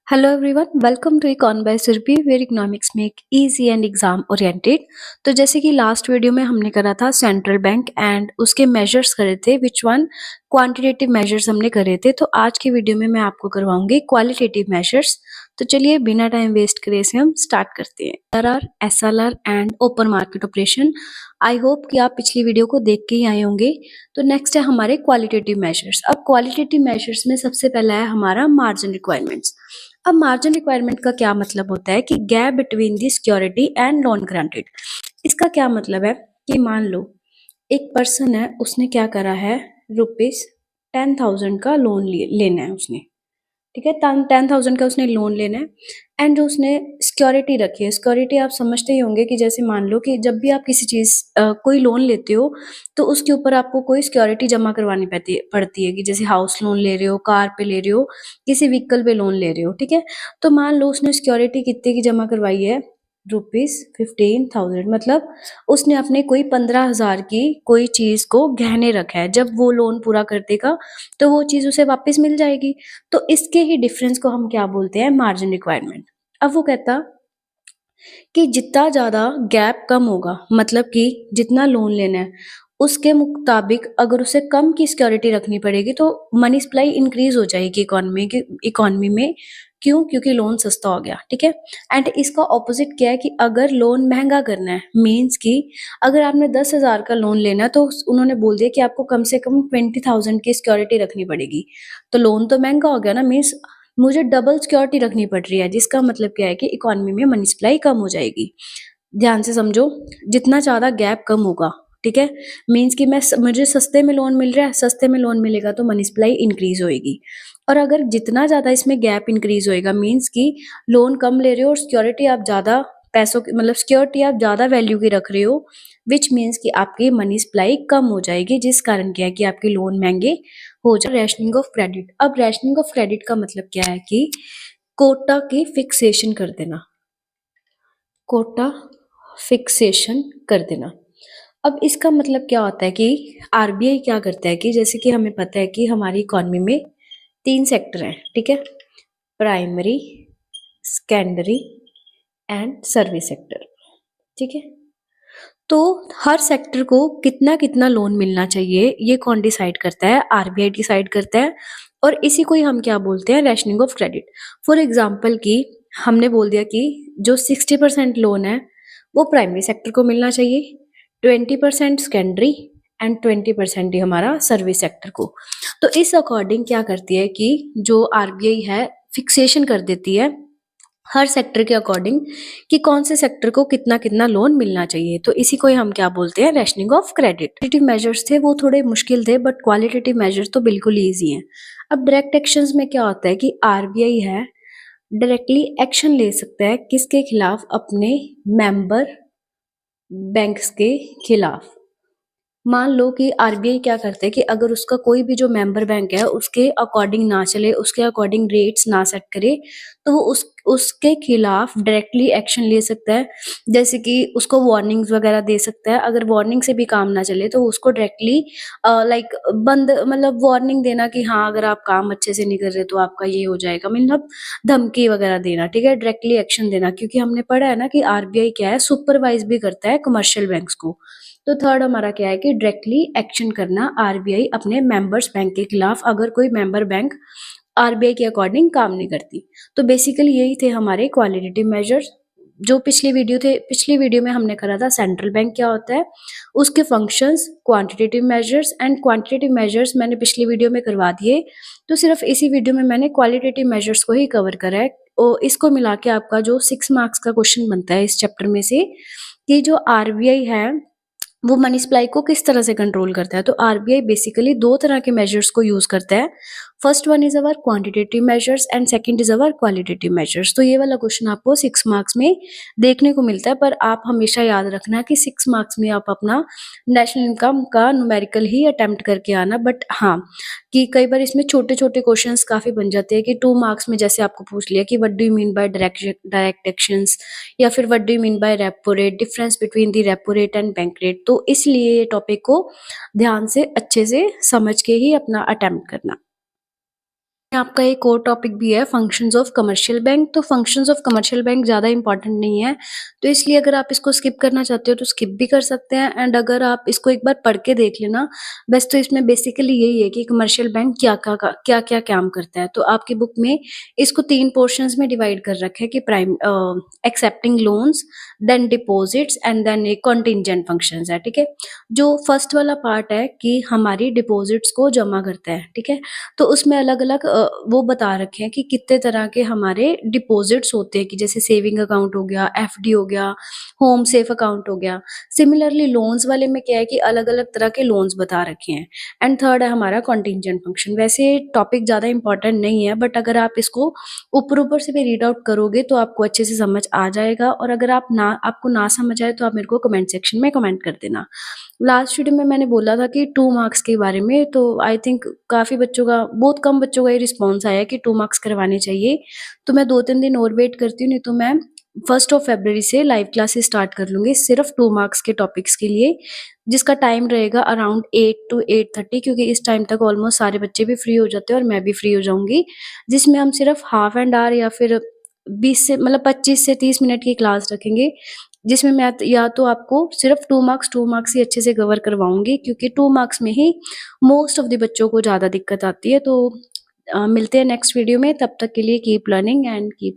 Hello everyone, welcome to econ by Surabhi where economics make easy and exam oriented. तो जैसे कि last video में हमने करा था सेंट्रल बैंक एंड उसके मेजर्स करे थे, विच वन क्वांटिटेटिव मेजर्स हमने करे थे। तो आज की वीडियो में मैं आपको करवाऊंगी क्वालिटेटिव मेजर्स। तो चलिए बिना टाइम वेस्ट करे से हम स्टार्ट करते हैं। RR, SLR and open market operation. I hope कि आप पिछली वीडियो को देख के ही आए होंगे। तो नेक्स्ट है हमारे क्वालिटेटिव मेजर्स। अब क्वालिटेटिव मेजर्स में सबसे पहला है हमारा मार्जिन रिक्वायरमेंट्स। अब मार्जिन रिक्वायरमेंट का क्या मतलब होता है कि gap between the security and loan granted. इसका क्या मतलब है कि मान लो एक पर्सन है, उसने क्या करा है, ₹10,000 का लोन लेना है उसने। ठीक है, 10,000 का उसने लोन लेना है एंड जो उसने सिक्योरिटी रखी है, सिक्योरिटी आप समझते ही होंगे कि जैसे मान लो कि जब भी आप किसी चीज कोई लोन लेते हो तो उसके ऊपर आपको कोई सिक्योरिटी जमा करवानी पड़ती है कि जैसे हाउस लोन ले रहे हो, कार पे ले रहे हो, किसी व्हीकल पे लोन ले रहे हो। ठीक है, तो मान लो उसने सिक्योरिटी कितने की जमा करवाई है, ₹15,000। मतलब उसने अपने कोई 15,000 की कोई चीज को गहने रखा है। जब वो लोन पूरा कर देगा तो वो चीज उसे वापस मिल जाएगी। तो इसके ही डिफरेंस को हम क्या बोलते हैं, मार्जिन रिक्वायरमेंट। अब वो कहता कि जितना ज्यादा गैप कम होगा, मतलब कि जितना लोन लेना है उसके मुताबिक अगर उसे कम की सिक्योरिटी रखनी पड़ेगी तो मनी सप्लाई इंक्रीज हो जाएगी इकोनॉमी में। क्यों? क्योंकि लोन सस्ता हो गया। ठीक है, एंड इसका ऑपोजिट क्या है कि अगर लोन महंगा करना है, मीन्स कि अगर आपने 10,000 का लोन लेना है तो उन्होंने बोल दिया कि आपको कम से कम 20,000 की सिक्योरिटी रखनी पड़ेगी। तो लोन तो महंगा हो गया ना, मीन्स मुझे डबल सिक्योरिटी रखनी पड़ रही है, जिसका मतलब क्या है कि इकोनॉमी में मनी सप्लाई कम हो जाएगी। ध्यान से समझो, जितना ज्यादा गैप कम होगा, ठीक है, मीन्स कि मुझे सस्ते में लोन मिल रहा है, सस्ते में लोन मिलेगा तो मनी सप्लाई इंक्रीज होएगी। और अगर जितना ज्यादा इसमें गैप इंक्रीज होएगा, मीन्स कि लोन कम ले रहे हो और सिक्योरिटी आप ज्यादा पैसों की, मतलब सिक्योरिटी आप ज्यादा वैल्यू की रख रहे हो, विच मीन्स कि आपकी मनी सप्लाई कम हो जाएगी, जिस कारण क्या है कि आपके लोन महंगे हो जाए। Rationing of credit. अब रैशनिंग ऑफ क्रेडिट का मतलब क्या है कि कोटा की फिक्सेशन कर देना, कोटा फिक्सेशन कर देना। अब इसका मतलब क्या होता है कि आरबीआई क्या करता है कि जैसे कि हमें पता है कि हमारी इकोनॉमी में 3 सेक्टर हैं। ठीक है, primary, secondary and service sector. ठीक है, तो हर सेक्टर को कितना कितना लोन मिलना चाहिए ये कौन डिसाइड करता है? आरबीआई डिसाइड करता है। और इसी को ही हम क्या बोलते हैं, rationing of credit. For example कि हमने बोल दिया कि जो 60% लोन है वो प्राइमरी सेक्टर को मिलना चाहिए, 20% सेकेंडरी एंड 20% ही हमारा सर्विस सेक्टर को। तो इस अकॉर्डिंग क्या करती है कि जो आरबीआई है, फिक्सेशन कर देती है हर सेक्टर के अकॉर्डिंग कि कौन से सेक्टर को कितना कितना लोन मिलना चाहिए। तो इसी को ही हम क्या बोलते हैं, rationing of credit. Qualitative measures थे वो थोड़े मुश्किल थे, बट क्वालिटेटिव मेजर्स तो बिल्कुल ईजी हैं। अब डायरेक्ट एक्शंस में क्या होता है कि आरबीआई है, डायरेक्टली एक्शन ले सकता है किसके खिलाफ, अपने मेंबर बैंक्स के खिलाफ। मान लो कि आरबीआई क्या करते हैं कि अगर उसका कोई भी जो मेंबर बैंक है उसके अकॉर्डिंग ना चले, उसके अकॉर्डिंग रेट्स ना सेट करे, तो वो उसके खिलाफ डायरेक्टली एक्शन ले सकता है। जैसे कि उसको वार्निंग्स वगैरह दे सकता है। अगर वार्निंग से भी काम ना चले तो उसको डायरेक्टली लाइक बंद, मतलब वार्निंग देना कि हाँ अगर आप काम अच्छे से नहीं कर रहे तो आपका ये हो जाएगा, मतलब धमकी वगैरह देना। ठीक है, डायरेक्टली एक्शन देना, क्योंकि हमने पढ़ा है ना कि आरबीआई क्या है, सुपरवाइज भी करता है कमर्शियल बैंक्स को। तो थर्ड हमारा क्या है कि डायरेक्टली एक्शन करना, आरबीआई अपने मेंबर्स बैंक के खिलाफ अगर कोई मेंबर बैंक आरबीआई के अकॉर्डिंग काम नहीं करती। तो बेसिकली यही थे हमारे क्वालिटेटिव मेजर्स। जो पिछली वीडियो में हमने करा था सेंट्रल बैंक क्या होता है, उसके functions, quantitative measures and quantitative measures मैंने पिछली वीडियो में करवा दिए। तो सिर्फ इसी वीडियो में मैंने क्वालिटेटिव मेजर्स को ही कवर करा है। और इसको मिला के आपका जो 6 मार्क्स का क्वेश्चन बनता है इस चैप्टर में से, कि जो आरबीआई है वो मनी सप्लाई को किस तरह से कंट्रोल करता है। तो आरबीआई बेसिकली 2 तरह के मेजर्स को यूज करता है। First one is our quantitative measures and second is our qualitative measures. तो ये वाला क्वेश्चन आपको 6 मार्क्स में देखने को मिलता है, पर आप हमेशा याद रखना कि 6 मार्क्स में आप अपना नेशनल इनकम का न्यूमेरिकल ही अटेम्प्ट करके आना। बट हाँ, कि कई बार इसमें छोटे छोटे क्वेश्चंस काफी बन जाते हैं कि 2 मार्क्स में जैसे आपको पूछ लिया कि what do you mean by direct actions, या फिर what do you mean by repo rate, difference between the repo rate and bank rate. तो इसलिए ये टॉपिक को ध्यान से अच्छे से समझ के ही अपना अटेम्प्ट करना। आपका एक और टॉपिक भी है फंक्शंस ऑफ कमर्शियल बैंक। तो फंक्शंस ऑफ कमर्शियल बैंक ज़्यादा इंपॉर्टेंट नहीं है, तो इसलिए अगर आप इसको स्किप करना चाहते हो तो स्किप भी कर सकते हैं। एंड अगर आप इसको एक बार पढ़ के देख लेना, बस तो इसमें बेसिकली यही है कि कमर्शियल बैंक क्या-क्या काम करता है। तो आपकी बुक में इसको 3 पोर्शंस में डिवाइड कर रखा है कि accepting loans, then deposits and then एक कंटीजेंट फंक्शंस है, ठीक है? जो फर्स्ट वाला पार्ट है कि हमारी डिपॉजिट्स को जमा करता है, ठीक है? तो उसमें अलग-अलग वो बता रखे हैं कि कितने तरह के हमारे डिपॉज़िट्स होते हैं कि जैसे सेविंग अकाउंट हो गया, एफडी हो गया, होम सेफ अकाउंट हो गया। सिमिलरली लोन्स वाले में क्या है कि अलग-अलग तरह के लोन्स बता रखे हैं। एंड थर्ड है हमारा कंटीजेंट फंक्शन। वैसे टॉपिक ज़्यादा इम्पोर्टेंट नहीं है, बट अगर आप इसको ऊपर-ऊपर से भी रीड आउट करोगे तो आपको अच्छे से समझ आ जाएगा, और अगर आपको ना समझ आए तो आप मेरे को कमेंट सेक्शन में कमेंट कर देना। लास्ट वीडियो में मैंने बोला था कि 2 मार्क्स के बारे में, तो आई थिंक काफ़ी बच्चों का, बहुत कम बच्चों का ये रिस्पॉन्स आया कि 2 मार्क्स करवाने चाहिए। तो मैं 2-3 दिन और वेट करती हूँ, नहीं तो मैं 1st ऑफ फरवरी से लाइव क्लासेस स्टार्ट कर लूँगी सिर्फ़ 2 मार्क्स के टॉपिक्स के लिए, जिसका टाइम रहेगा अराउंड 8 टू 8:30, क्योंकि इस टाइम तक ऑलमोस्ट सारे बच्चे भी फ्री हो जाते हैं और मैं भी फ्री हो जाऊँगी। जिसमें हम सिर्फ़ हाफ एन आवर या फिर 20 से मतलब 25 से 30 मिनट की क्लास रखेंगे, जिसमें मैं या तो आपको सिर्फ़ 2 मार्क्स ही अच्छे से कवर करवाऊँगी, क्योंकि 2 मार्क्स में ही मोस्ट ऑफ द बच्चों को ज़्यादा दिक्कत आती है। तो मिलते हैं नेक्स्ट वीडियो में, तब तक के लिए कीप लर्निंग एंड कीप